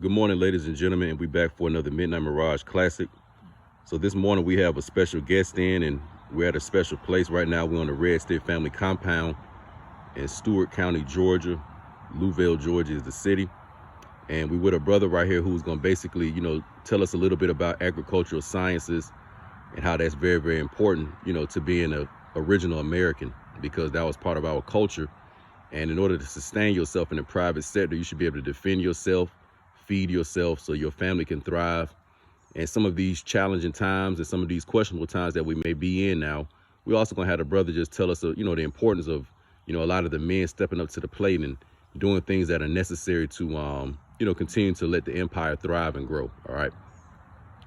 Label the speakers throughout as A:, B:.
A: Good morning, ladies and gentlemen, and we back for another Midnight Mirage Classic. So this morning we have a special guest in, and we're at a special place right now. We're on the Red Stick family compound in Stewart County, Georgia. Louisville, Georgia is the city. And we with a brother right here who's going to basically, tell us a little bit about agricultural sciences and how that's very, very important, to being an original American, because that was part of our culture. And in order to sustain yourself in the private sector, you should be able to defend yourself, feed yourself so your family can thrive. And some of these challenging times and some of these questionable times that we may be in now, we also gonna have the brother just tell us, the importance of, a lot of the men stepping up to the plate and doing things that are necessary to, continue to let the empire thrive and grow. All right.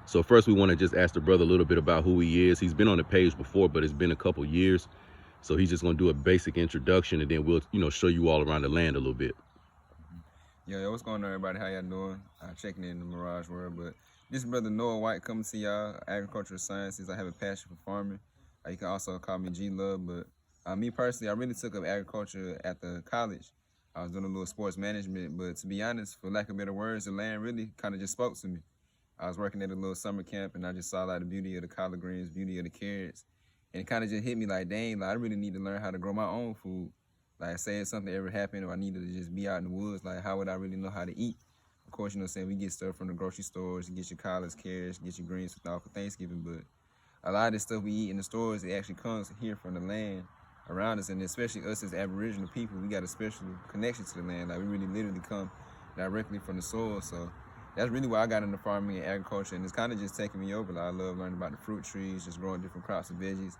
A: So first, we want to just ask the brother a little bit about who he is. He's been on the page before, but it's been a couple years. So he's just gonna do a basic introduction, and then we'll, show you all around the land a little bit.
B: Yo, what's going on, everybody? How y'all doing? Checking in the Mirage World, but this brother Noah White coming to y'all, agricultural sciences. I have a passion for farming. You can also call me G-Love, but me personally, I really took up agriculture at the college. I was doing a little sports management, but to be honest, for lack of better words, the land really kind of just spoke to me. I was working at a little summer camp, and I just saw like the beauty of the collard greens, beauty of the carrots, and it kind of just hit me like, dang, like, I really need to learn how to grow my own food. Like, say if something ever happened or I needed to just be out in the woods, like, how would I really know how to eat? Of course, we get stuff from the grocery stores, you get your collards, carrots, get your greens for Thanksgiving, but a lot of this stuff we eat in the stores, it actually comes here from the land around us, and especially us as Aboriginal people, we got a special connection to the land. Like, we really literally come directly from the soil, so that's really why I got into farming and agriculture, and it's kind of just taking me over. Like, I love learning about the fruit trees, just growing different crops and veggies.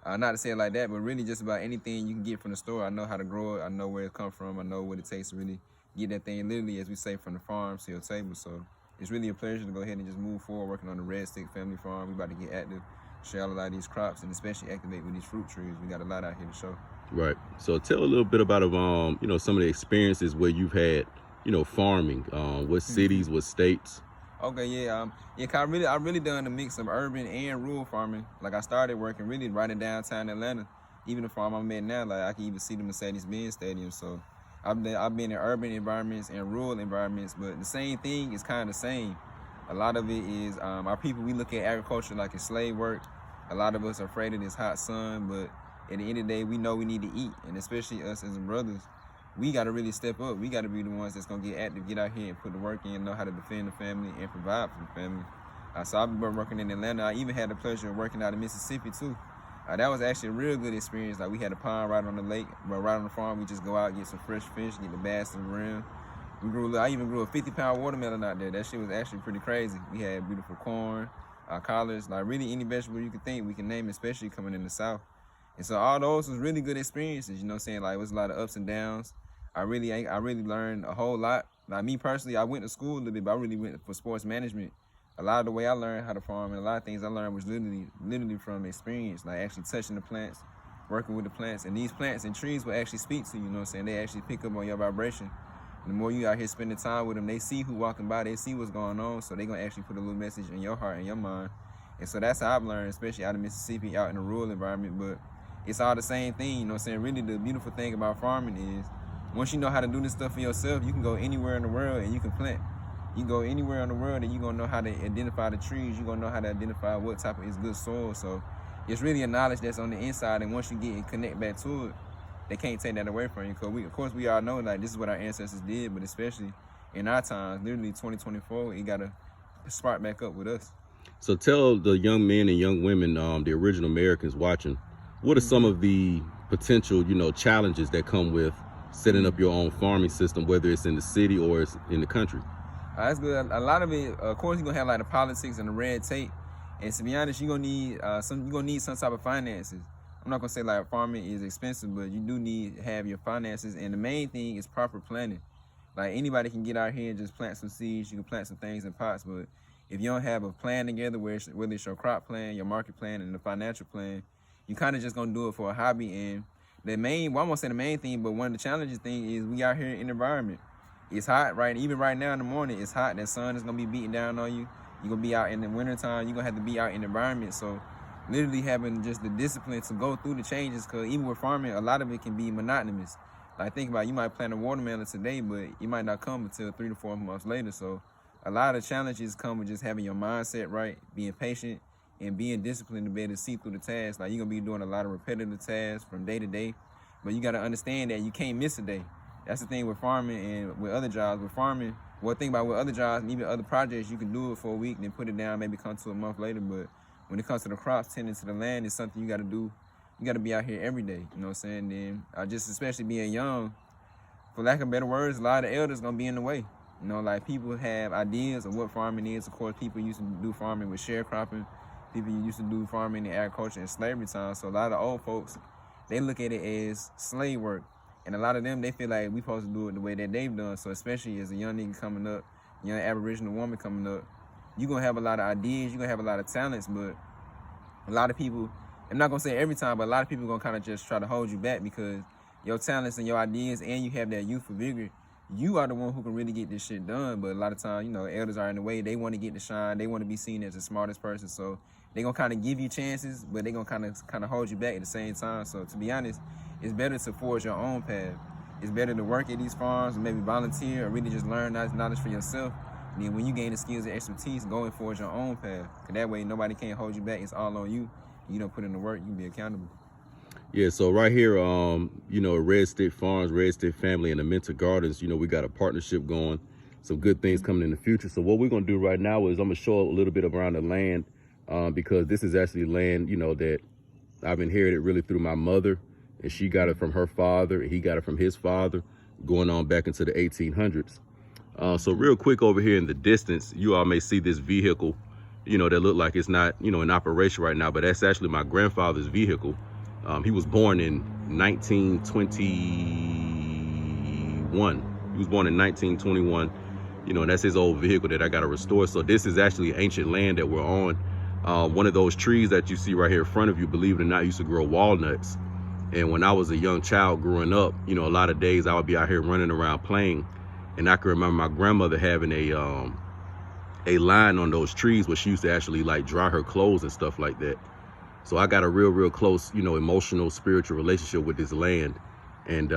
B: Not to say it like that, but really just about anything you can get from the store. I know how to grow it. I know where it comes from. I know what it takes to really get that thing literally, as we say, from the farm to your table. So it's really a pleasure to go ahead and just move forward working on the Red Stick family farm. We about to get active, share a lot of these crops, and especially activate with these fruit trees. We got a lot out here to show.
A: Right. So tell a little bit about some of the experiences where you've had, farming. What cities, what states?
B: Okay, yeah, 'cause I really done a mix of urban and rural farming. Like, I started working really right in downtown Atlanta. Even the farm I'm at now, like, I can even see the Mercedes-Benz Stadium. So I've been in urban environments and rural environments, but the same thing is kind of the same. A lot of it is our people, we look at agriculture like it's slave work. A lot of us are afraid of this hot sun, but at the end of the day, we know we need to eat, and especially us as brothers, we got to really step up. We got to be the ones that's going to get active, get out here and put the work in, know how to defend the family and provide for the family. So I've been working in Atlanta. I even had the pleasure of working out in Mississippi too. That was actually a real good experience. Like, we had a pond right on the lake, but right on the farm, we just go out, get some fresh fish, get the bass and rim. I even grew a 50-pound watermelon out there. That shit was actually pretty crazy. We had beautiful corn, collards, like really any vegetable you could think we can name, especially coming in the South. And so all those was really good experiences, you know what I'm saying? Like, it was a lot of ups and downs. I really learned a whole lot. Like, me personally, I went to school a little bit, but I really went for sports management. A lot of the way I learned how to farm and a lot of things I learned was literally from experience, like actually touching the plants, working with the plants. And these plants and trees will actually speak to you, you know what I'm saying? They actually pick up on your vibration. And the more you out here spending time with them, they see who walking by, they see what's going on, so they're going to actually put a little message in your heart and your mind. And so that's how I've learned, especially out of Mississippi, out in a rural environment. But it's all the same thing, you know what I'm saying? Really, the beautiful thing about farming is, once you know how to do this stuff for yourself, you can go anywhere in the world and you can plant. You can go anywhere in the world and you're going to know how to identify the trees. You're going to know how to identify what type of is good soil. So it's really a knowledge that's on the inside. And once you get and connect back to it, they can't take that away from you. Because of course, we all know, like, this is what our ancestors did. But especially in our times, literally 2024, it got to spark back up with us.
A: So tell the young men and young women, the original Americans watching, what are some of the potential, challenges that come with setting up your own farming system, whether it's in the city or it's in the country?
B: That's good. A lot of it, of course, you're gonna have like the politics and the red tape. And to be honest, you're gonna need some type of finances. I'm not gonna say like farming is expensive, but you do need to have your finances. And the main thing is proper planning. Like, anybody can get out here and just plant some seeds. You can plant some things in pots, but if you don't have a plan together, whether it's your crop plan, your market plan, and the financial plan, you kind of just gonna do it for a hobby. And I won't say the main thing, but one of the challenging things is we out here in the environment. It's hot, right? Even right now in the morning, it's hot. That sun is gonna be beating down on you. You're gonna be out in the wintertime. You're gonna have to be out in the environment. So literally having just the discipline to go through the changes, because even with farming, a lot of it can be monotonous. Like think about it, you might plant a watermelon today, but it might not come until 3 to 4 months later. So a lot of challenges come with just having your mindset right, being patient, and being disciplined to be able to see through the tasks. Like you're gonna be doing a lot of repetitive tasks from day to day, but you gotta understand that you can't miss a day. That's the thing with farming and with other jobs. With farming, well, think about with other jobs and even other projects, you can do it for a week, then put it down, maybe come to a month later. But when it comes to the crops, tending to the land, it's something you gotta do. You gotta be out here every day, you know what I'm saying? Then just especially being young, for lack of better words, a lot of elders gonna be in the way. You know, like people have ideas of what farming is. Of course, people used to do farming with sharecropping. People used to do farming and agriculture in slavery time. So a lot of old folks, they look at it as slave work. And a lot of them, they feel like we supposed to do it the way that they've done. So especially as a young nigga coming up, young Aboriginal woman coming up, you're gonna have a lot of ideas, you're gonna have a lot of talents, but a lot of people, I'm not gonna say every time, but a lot of people gonna kind of just try to hold you back because your talents and your ideas and you have that youthful vigor, you are the one who can really get this shit done. But a lot of times, you know, elders are in the way. They want to get the shine. They want to be seen as the smartest person. So they gonna kind of give you chances, but they gonna kind of hold you back at the same time. So to be honest, it's better to forge your own path. It's better to work at these farms, maybe volunteer, or really just learn knowledge for yourself. And then when you gain the skills and expertise, go and forge your own path. Cause that way nobody can't hold you back. It's all on you. You don't put in the work, you can be accountable.
A: Yeah, so right here, you know, Red Stick Farms, Red Stick Family, and Amenta Gardens, you know, we got a partnership going, some good things coming in the future. So what we're gonna do right now is I'm gonna show a little bit around the land, because this is actually land, you know, that I've inherited really through my mother, and she got it from her father, and he got it from his father, going on back into the 1800s. So real quick over here in the distance, you all may see this vehicle, you know, that look like it's not, you know, in operation right now, but that's actually my grandfather's vehicle. He was born in 1921. He was born in 1921, you know, and that's his old vehicle that I got to restore. So this is actually ancient land that we're on. One of those trees that you see right here in front of you, believe it or not, used to grow walnuts. And when I was a young child growing up, you know, a lot of days I would be out here running around playing. And I can remember my grandmother having a line on those trees where she used to actually like dry her clothes and stuff like that. So I got a real close, you know, emotional, spiritual relationship with this land. And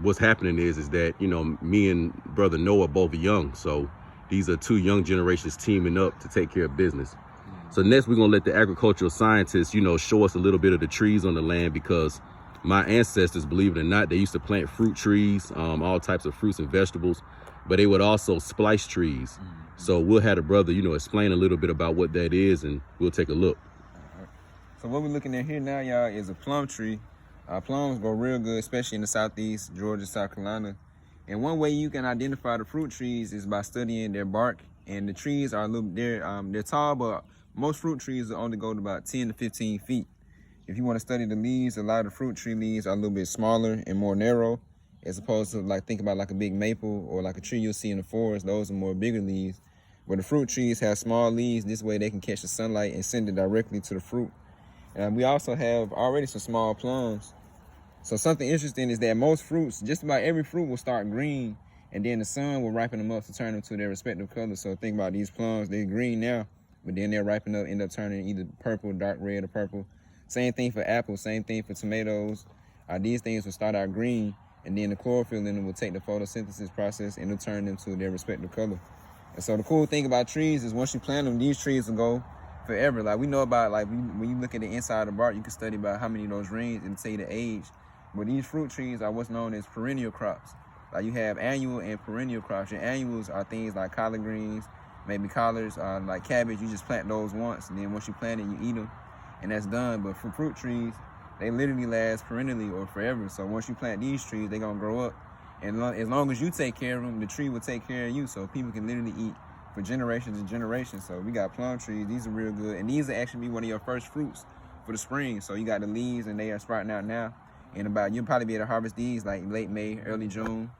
A: what's happening is that, you know, me and brother Noah both young. So these are two young generations teaming up to take care of business. So next we're gonna let the agricultural scientists, you know, show us a little bit of the trees on the land, because my ancestors, believe it or not, they used to plant fruit trees, all types of fruits and vegetables, but they would also splice trees. So we'll have the brother, you know, explain a little bit about what that is, and we'll take a look.
B: So what we're looking at here now, y'all, is a plum tree. Plums grow real good, especially in the southeast, Georgia, South Carolina. And one way you can identify the fruit trees is by studying their bark. And the trees are a little, they're tall, but most fruit trees only go to about 10 to 15 feet. If you want to study the leaves, a lot of fruit tree leaves are a little bit smaller and more narrow, as opposed to like, think about like a big maple or like a tree you'll see in the forest. Those are more bigger leaves. Where the fruit trees have small leaves, this way they can catch the sunlight and send it directly to the fruit. And we also have already some small plums. So something interesting is that most fruits, just about every fruit will start green, and then the sun will ripen them up to turn them to their respective colors. So think about these plums, they're green now, but then they'll ripen up, end up turning either purple, dark red, or purple. Same thing for apples, same thing for tomatoes. These things will start out green, and then the chlorophyll in them will take the photosynthesis process and it'll turn them to their respective color. And so the cool thing about trees is once you plant them, these trees will go forever. Like we know about, like when you look at the inside of the bark, you can study about how many of those rings and tell you the age. But these fruit trees are what's known as perennial crops. Like you have annual and perennial crops. Your annuals are things like collard greens, maybe collards, like cabbage. You just plant those once, and then once you plant it, you eat them, and that's done. But for fruit trees, they literally last perennially or forever. So once you plant these trees, they're gonna grow up, and as long as you take care of them, the tree will take care of you. So people can literally eat for generations and generations. So we got plum trees. These are real good, and these will actually be one of your first fruits for the spring. So you got the leaves, and they are sprouting out now. And you'll probably be able to harvest these like late May, early June.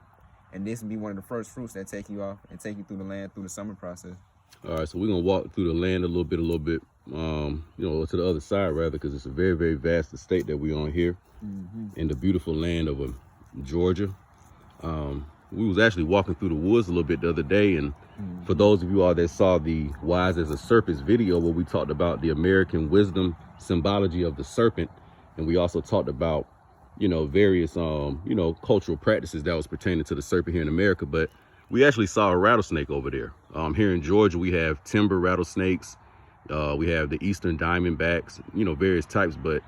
B: And this will be one of the first fruits that take you off and take you through the land through the summer process. All
A: right, so we're gonna walk through the land a little bit, you know, to the other side rather, because it's a very vast estate that we're on here in the beautiful land of Georgia. We was actually walking through the woods a little bit the other day, and for those of you all that saw the Wise as a Serpent video where we talked about the American wisdom symbology of the serpent, and we also talked about, various, cultural practices that was pertaining to the serpent here in America. But we actually saw a rattlesnake over there. Here in Georgia, we have timber rattlesnakes. We have the eastern diamondbacks, various types. But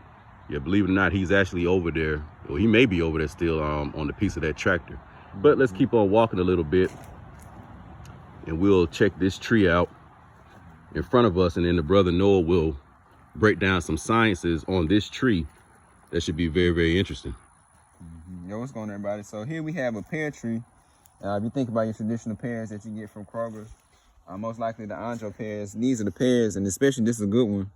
A: yeah, believe it or not, he's actually over there. Well, he may be over there still on the piece of that tractor. But let's keep on walking a little bit, and we'll check this tree out in front of us, and then the brother Noah will break down some sciences on this tree. That should be very, very interesting.
B: Yo, what's going on, everybody? So here we have a pear tree. If you think about your traditional pears that you get from Kroger, most likely the Anjo pears, these are the pears, and especially this is a good one.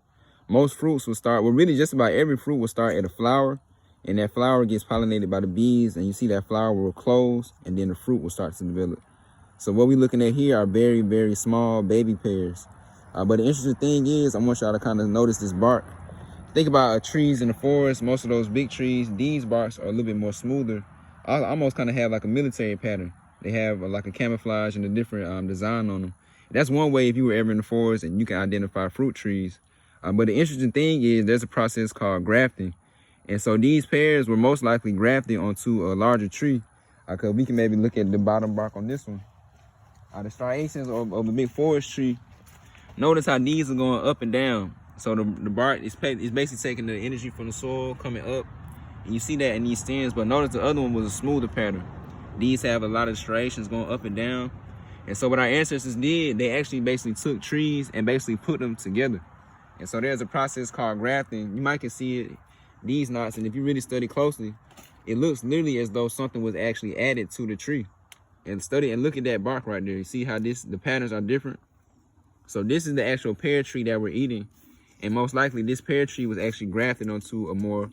B: Most fruits will start, well, really just about every fruit will start at a flower, and that flower gets pollinated by the bees, and you see that flower will close, and then the fruit will start to develop. So what we're looking at here are very, very small baby pears. But the interesting thing is, I want y'all to kind of notice this bark. Think about trees in the forest. Most of those big trees, these barks are a little bit more smoother. Almost kind of have like a military pattern. They have like a camouflage and a different design on them. That's one way if you were ever in the forest and you can identify fruit trees. But the interesting thing is there's a process called grafting. And so these pears were most likely grafted onto a larger tree. Cause we can maybe look at the bottom bark on this one. The striations of a big forest tree. Notice how these are going up and down. So the bark is basically taking the energy from the soil coming up. And you see that in these stems, but notice the other one was a smoother pattern. These have a lot of striations going up and down. And so what our ancestors did, they actually basically took trees and basically put them together. And so there's a process called grafting. You might can see it, these knots, and if you really study closely, it looks literally as though something was actually added to the tree. And study and look at that bark right there. You see how the patterns are different? So this is the actual pear tree that we're eating. And most likely this pear tree was actually grafted onto a more,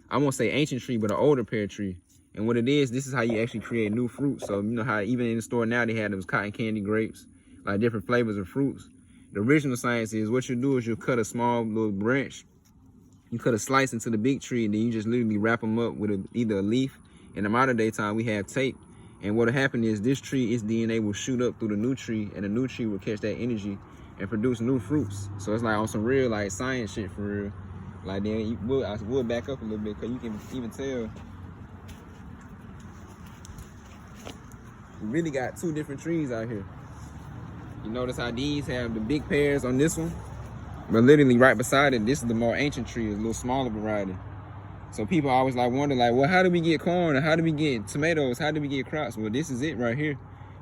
B: I won't say ancient tree, but an older pear tree. And what it is, this is how you actually create new fruits. So you know how even in the store now they had those cotton candy grapes, like different flavors of fruits. The original science is what you do is you cut a small little branch, you cut a slice into the big tree, and then you just literally wrap them up with either a leaf. In the modern day time, we have tape. And what'll happen is this tree, its DNA will shoot up through the new tree, and the new tree will catch that energy and produce new fruits. So it's like on some real like science shit for real. Like then I will back up a little bit because you can even tell we really got two different trees out here. You notice how these have the big pears on this one, but literally right beside it, this is the more ancient tree, a little smaller variety. So people always like wonder like, well, how do we get corn? Or how do we get tomatoes? How do we get crops? Well, this is it right here.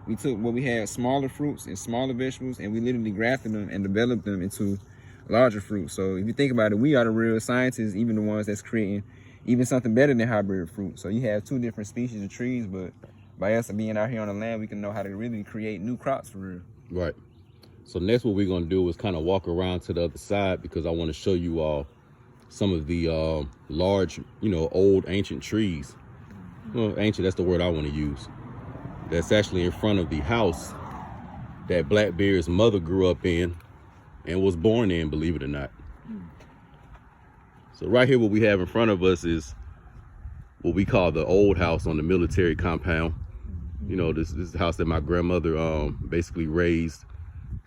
B: We took what we had, smaller fruits and smaller vegetables, and we literally grafted them and developed them into larger fruits. So if you think about it, we are the real scientists, even the ones that's creating even something better than hybrid fruit. So you have two different species of trees, but by us being out here on the land, we can know how to really create new crops for real.
A: Right. So next what we're going to do is kind of walk around to the other side because I want to show you all some of the large, old ancient trees. Well, ancient, that's the word I want to use. That's actually in front of the house that Blackbeard's mother grew up in and was born in, believe it or not. So right here, what we have in front of us is what we call the old house on the military compound. This is the house that my grandmother basically raised,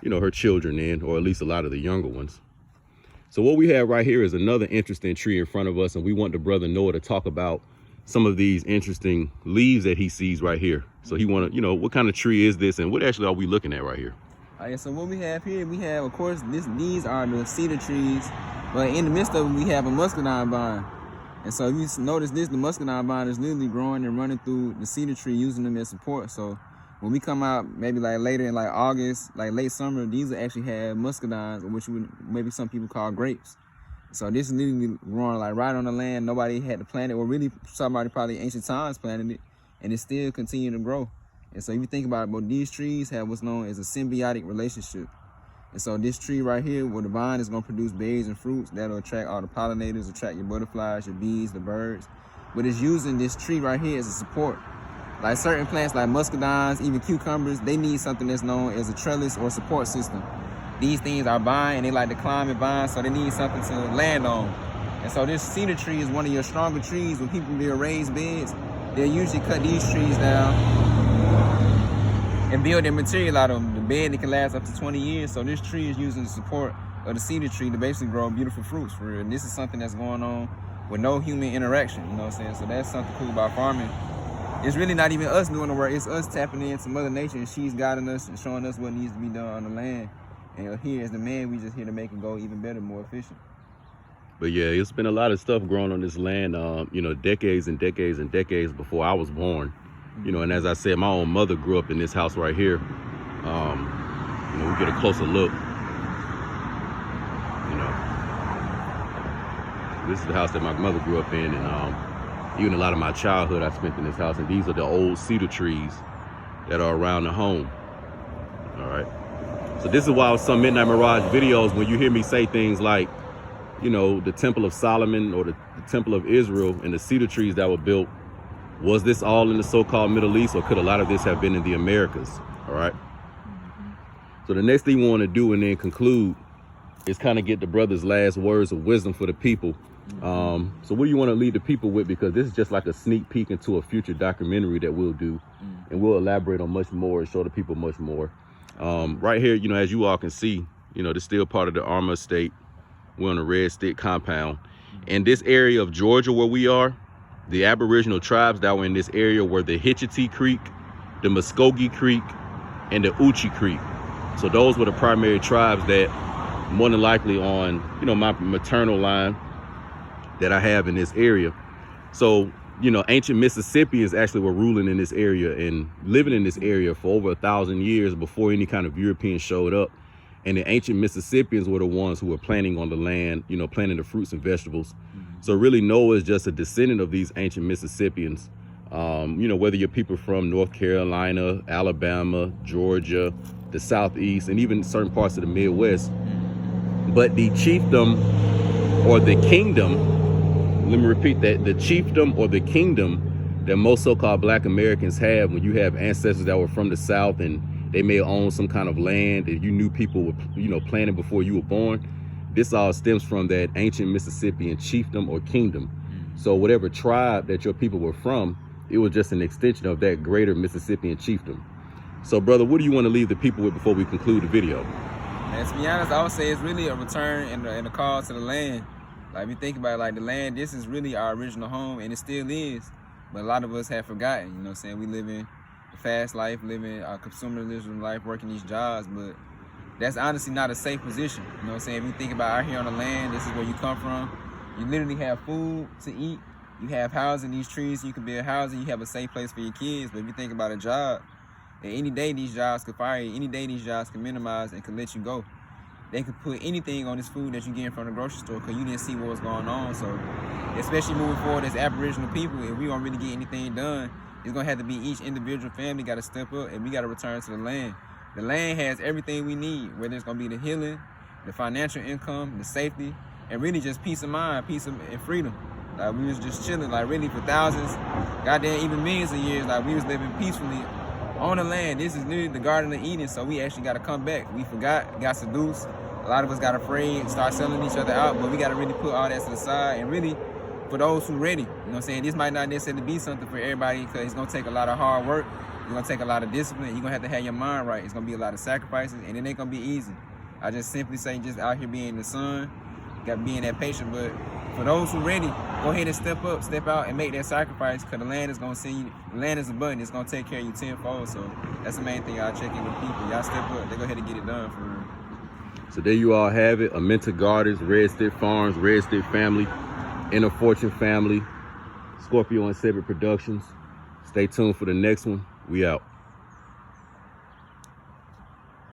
A: her children in, or at least a lot of the younger ones. So what we have right here is another interesting tree in front of us, and we want the brother Noah to talk about some of these interesting leaves that he sees right here. So he want to, what kind of tree is this, and what actually are we looking at right here?
B: All right, so what we have here, we have, of course, these are the cedar trees, but in the midst of them, we have a muscadine vine. And so if you notice this, the muscadine vine is literally growing and running through the cedar tree, using them as support. So when we come out, maybe like later in like August, like late summer, these will actually have muscadines, which would maybe some people call grapes. So this is literally growing like right on the land. Nobody had to plant it, or really somebody probably ancient times planted it, and it's still continuing to grow. And so if you think about it, both these trees have what's known as a symbiotic relationship. And so this tree right here, where the vine is going to produce berries and fruits that'll attract all the pollinators, attract your butterflies, your bees, the birds. But it's using this tree right here as a support. Like certain plants like muscadines, even cucumbers, they need something that's known as a trellis or support system. These things are vine and they like to climb and vine, so they need something to land on. And so this cedar tree is one of your stronger trees. When people build raised beds, they'll usually cut these trees down and build their material out of them. The bed, it can last up to 20 years. So this tree is using the support of the cedar tree to basically grow beautiful fruits for real. And this is something that's going on with no human interaction, you know what I'm saying? So that's something cool about farming. It's really not even us doing the work, it's us tapping into Mother Nature, and she's guiding us and showing us what needs to be done on the land. And here as the man, we just here to make it go even better, more efficient.
A: But yeah, it's been a lot of stuff growing on this land, you know, decades and decades and decades before I was born. You know, and as I said, my own mother grew up in this house right here. You know, we get a closer look. You know, this is the house that my mother grew up in, and even a lot of my childhood I spent in this house. And these are the old cedar trees that are around the home. All right. So this is why with some Midnight Mirage videos, when you hear me say things like, you know, the Temple of Solomon or the Temple of Israel and the cedar trees that were built, was this all in the so-called Middle East, or could a lot of this have been in the Americas? All right. So the next thing we want to do and then conclude is kind of get the brother's last words of wisdom for the people. So what do you want to leave the people with? Because this is just like a sneak peek into a future documentary that we'll do, and we'll elaborate on much more and show the people much more. Right here, you know, as you all can see, you know, this is still part of the Armour Estate. We're on a Red Stick compound. And this area of Georgia where we are, the Aboriginal tribes that were in this area were the Hitchiti Creek, the Muskogee Creek, and the Uchi Creek. So those were the primary tribes that more than likely on, you know, my maternal line that I have in this area. So, you know, ancient Mississippians actually were ruling in this area and living in this area for over 1,000 years before any kind of Europeans showed up. And the ancient Mississippians were the ones who were planting on the land, you know, planting the fruits and vegetables. So really Noah is just a descendant of these ancient Mississippians. You know, whether you're people from North Carolina, Alabama, Georgia, the Southeast, and even certain parts of the Midwest. But the chiefdom or the kingdom, let me repeat that, the chiefdom or the kingdom that most so-called Black Americans have, when you have ancestors that were from the South and they may own some kind of land and you knew people were, you know, planting before you were born, this all stems from that ancient Mississippian chiefdom or kingdom. So whatever tribe that your people were from, it was just an extension of that greater Mississippian chiefdom. So brother, what do you want to leave the people with before we conclude the video?
B: And to be honest, I would say it's really a return and a call to the land. Like if you think about it, like the land, this is really our original home, and it still is. But a lot of us have forgotten, you know what I'm saying? We live in a fast life, living a consumerism life, working these jobs, but that's honestly not a safe position. You know what I'm saying? If you think about out here on the land, this is where you come from. You literally have food to eat. You have housing, these trees, you can build housing, you have a safe place for your kids. But if you think about a job, that any day these jobs could fire you, any day these jobs can minimize and can let you go. They could put anything on this food that you get from the grocery store because you didn't see what was going on. So especially moving forward as Aboriginal people, if we don't really get anything done, it's gonna have to be each individual family got to step up, and we got to return to the land. The land has everything we need, whether it's gonna be the healing, the financial income, the safety, and really just peace of mind, peace and freedom. Like we was just chilling, like really for thousands, goddamn even millions of years, like we was living peacefully on the land. This is literally the Garden of Eden, so we actually got to come back. We forgot, got seduced. A lot of us got afraid, start selling each other out, but we got to really put all that to the side. And really, for those who ready, you know what I'm saying, this might not necessarily be something for everybody because it's going to take a lot of hard work. It's going to take a lot of discipline. You're going to have your mind right. It's going to be a lot of sacrifices, and it ain't going to be easy. I just simply say just out here being the son, got being that patient, but for those who ready, go ahead and step up, step out, and make that sacrifice because the land is going to send you, the land is abundant. It's going to take care of you tenfold. So that's the main thing I'll check in with people. Y'all step up, they go ahead and get it done for real.
A: So there you all have it. Amenta Gardens, Red Stick Farms, Red Stick family, Inner Fortune family, Scorpio and Sabret Productions. Stay tuned for the next one. We out.